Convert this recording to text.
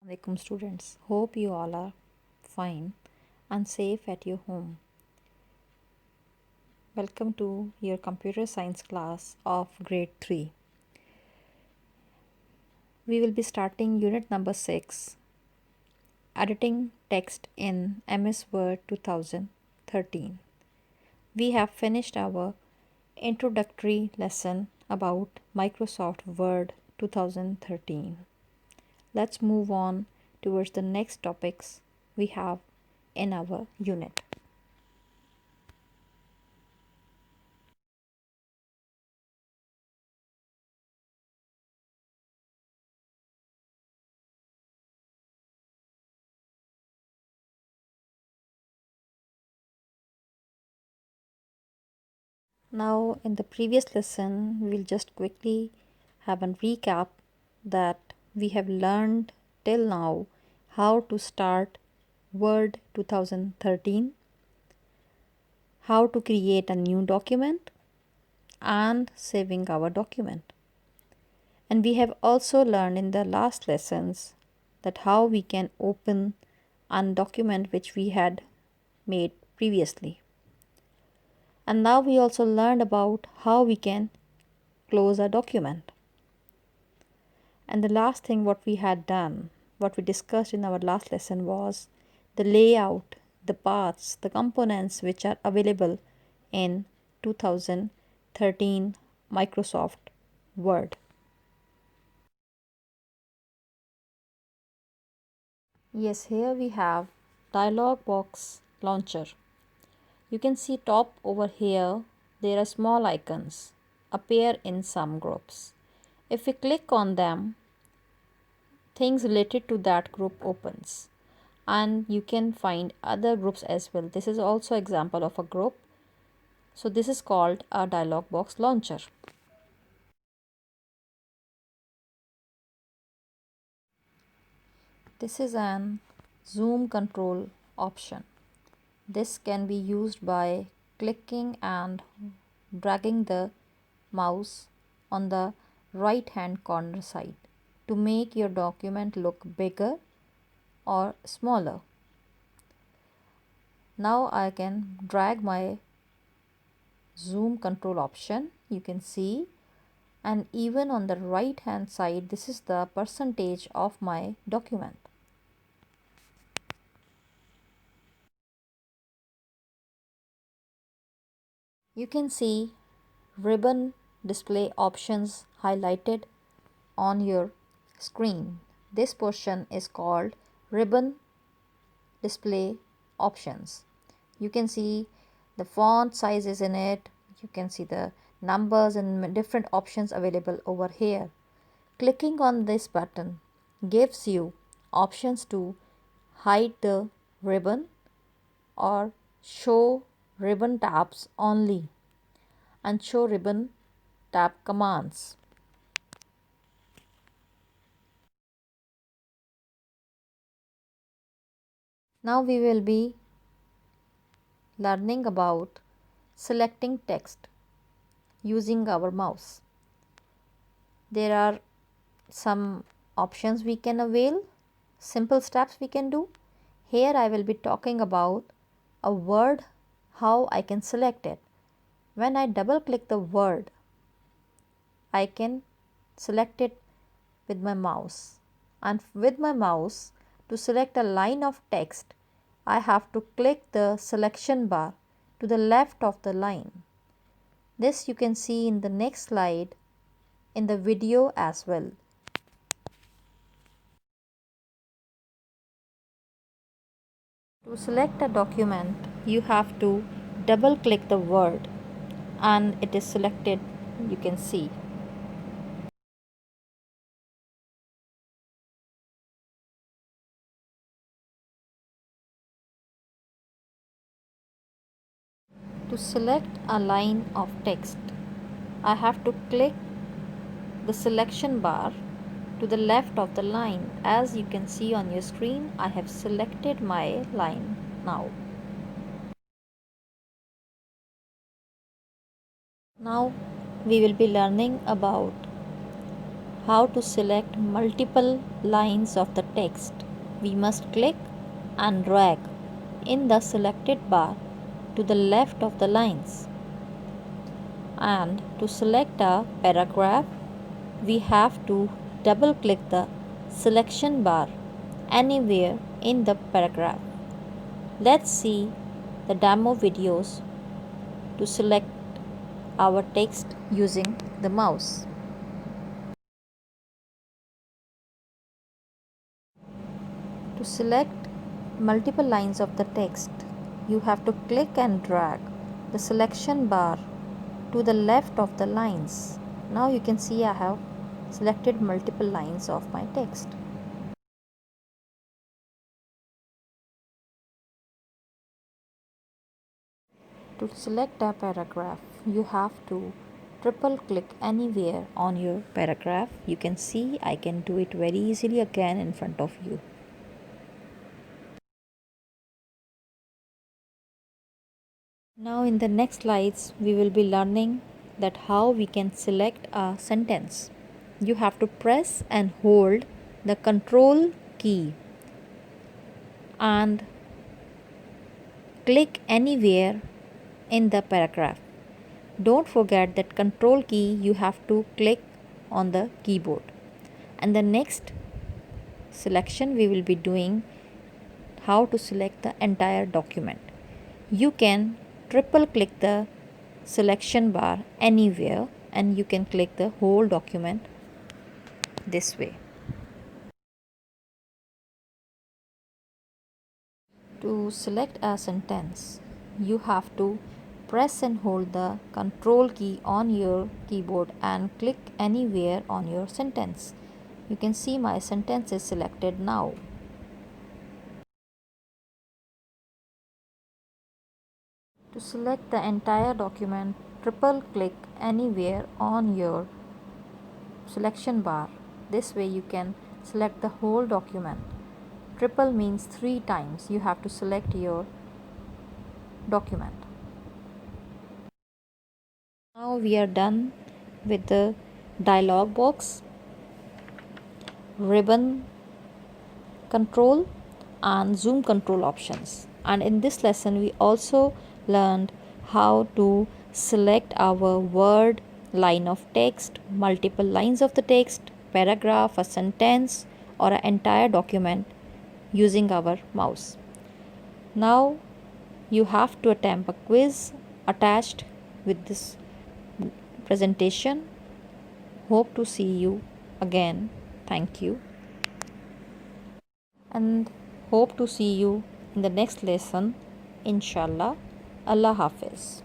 Assalamualaikum students. Hope you all are fine and safe at your home. Welcome to your computer science class of grade 3. We will be starting unit number 6, editing text in MS Word 2013. We have finished our introductory lesson about Microsoft Word 2013. Let's move on towards the next topics we have in our unit. Now, in the previous lesson, we'll just quickly have a recap that we have learned till now how to start Word 2013, how to create a new document, and saving our document. And we have also learned in the last lessons that how we can open a document which we had made previously. And now we also learned about how we can close a document. And the last thing what we had done, what we discussed in our last lesson was the layout, the paths, the components which are available in 2013 Microsoft Word. Yes, here we have dialog box launcher. You can see top over here, there are small icons appear in some groups. If we click on them, things related to that group opens and you can find other groups as well. This is also example of a group. So this is called a dialog box launcher. This is an zoom control option. This can be used by clicking and dragging the mouse on the right hand corner side to make your document look bigger or smaller. Now I can drag my zoom control option, you can see, and even on the right hand side this is the percentage of my document. You can see ribbon display options highlighted on your screen. This portion is called ribbon display options. You can see the font sizes in it, you can see the numbers and different options available over here. Clicking on this button gives you options to hide the ribbon or show ribbon tabs only and show ribbon tab commands. Now we will be learning about selecting text using our mouse. There are some options we can avail, simple steps we can do. Here I will be talking about a word, how I can select it. When I double click the word, I can select it with my mouse, and with my mouse to select a line of text I have to click the selection bar to the left of the line. This you can see in the next slide in the video as well. To select a document, you have to double click the word and it is selected, you can see. To select a line of text, I have to click the selection bar to the left of the line. As you can see on your screen, I have selected my line now. Now we will be learning about how to select multiple lines of the text. We must click and drag in the selected bar to the left of the lines. And to select a paragraph, we have to double click the selection bar anywhere in the paragraph. Let's see the demo videos to select our text using the mouse. To select multiple lines of the text, you have to click and drag the selection bar to the left of the lines. Now you can see I have selected multiple lines of my text. To select a paragraph, you have to triple click anywhere on your paragraph. You can see I can do it very easily again in front of you. Now in the next slides, we will be learning that how we can select a sentence. You have to press and hold the control key and click anywhere in the paragraph. Don't forget that control key you have to click on the keyboard. And the next selection we will be doing how to select the entire document. You can triple click the selection bar anywhere and you can click the whole document this way. To select a sentence, you have to press and hold the control key on your keyboard and click anywhere on your sentence. You can see my sentence is selected now. To select the entire document, triple click anywhere on your selection bar. This way you can select the whole document. Triple means 3 times you have to select your document. Now we are done with the dialog box, ribbon control and zoom control options. And in this lesson we also learned how to select our word, line of text, multiple lines of the text, paragraph, a sentence or an entire document using our mouse. Now you have to attempt a quiz attached with this presentation. Hope to see you again. Thank you. And hope to see you in the next lesson. Inshallah. Allah Hafiz.